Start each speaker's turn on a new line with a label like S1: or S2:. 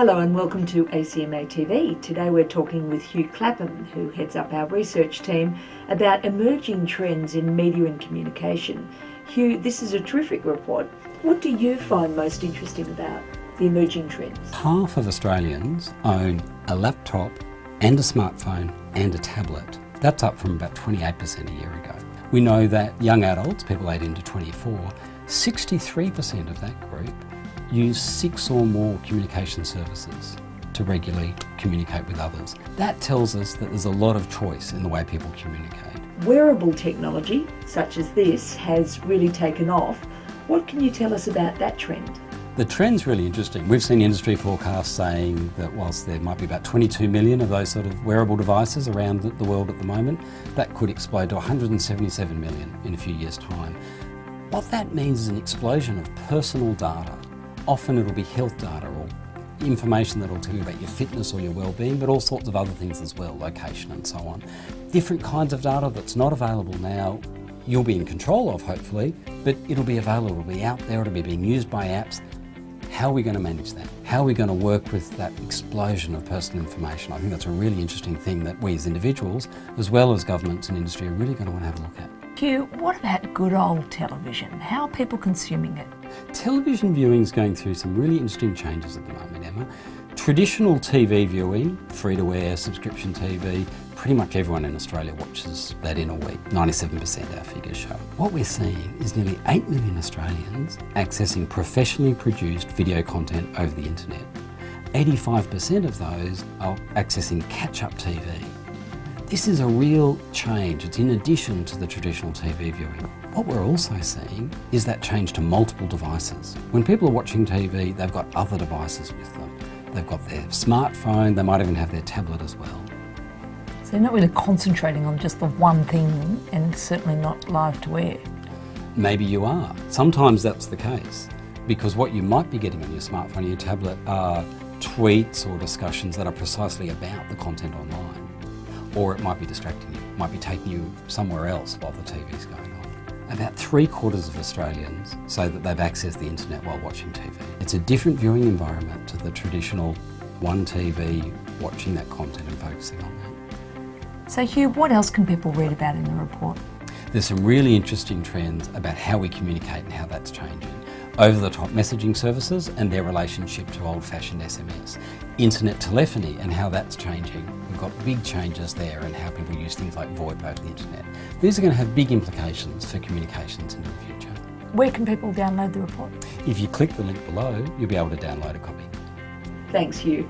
S1: Hello and welcome to ACMA TV. Today we're talking with Hugh Clapin, who heads up our research team, about emerging trends in media and communication. Hugh, this is a terrific report. What do you find most interesting about the emerging trends?
S2: Half of Australians own a laptop and a smartphone and a tablet. That's up from about 28% a year ago. We know that young adults, people 18 to 24, 63% of that group use 6 or more communication services to regularly communicate with others. That tells us that there's a lot of choice in the way people communicate.
S1: Wearable technology, such as this, has really taken off. What can you tell us about that trend?
S2: The trend's really interesting. We've seen industry forecasts saying that whilst there might be about 22 million of those sort of wearable devices around the world at the moment, that could explode to 177 million in a few years' time. What that means is an explosion of personal data. Often it'll be health data or information that'll tell you about your fitness or your well-being, but all sorts of other things as well, location and so on. Different kinds of data that's not available now, you'll be in control of hopefully, but it'll be available, it'll be out there, it'll be being used by apps. How are we going to manage that? How are we going to work with that explosion of personal information? I think that's a really interesting thing that we as individuals, as well as governments and industry, are really going to want to have a look at.
S1: Hugh, what about good old television? How are people consuming it?
S2: Television viewing is going through some really interesting changes at the moment, Emma. Traditional TV viewing, free-to-air, subscription TV, pretty much everyone in Australia watches that in a week. 97% our figures show. What we're seeing is nearly 8 million Australians accessing professionally produced video content over the internet. 85% of those are accessing catch-up TV. This is a real change. It's in addition to the traditional TV viewing. What we're also seeing is that change to multiple devices. When people are watching TV, they've got other devices with them. They've got their smartphone, they might even have their tablet as well.
S1: So they're not really concentrating on just the one thing, and certainly not live to air.
S2: Maybe you are. Sometimes that's the case, because what you might be getting on your smartphone or your tablet are tweets or discussions that are precisely about the content online. Or it might be distracting you, it might be taking you somewhere else while the TV's going on. About 3/4 of Australians say that they've accessed the internet while watching TV. It's a different viewing environment to the traditional one TV, watching that content and focusing on that.
S1: So Hugh, what else can people read about in the report?
S2: There's some really interesting trends about how we communicate and how that's changing. Over-the-top messaging services and their relationship to old-fashioned SMS. Internet telephony and how that's changing. We've got big changes there in how people use things like VoIP over the internet. These are going to have big implications for communications into the future.
S1: Where can people download the report?
S2: If you click the link below, you'll be able to download a copy.
S1: Thanks, Hugh.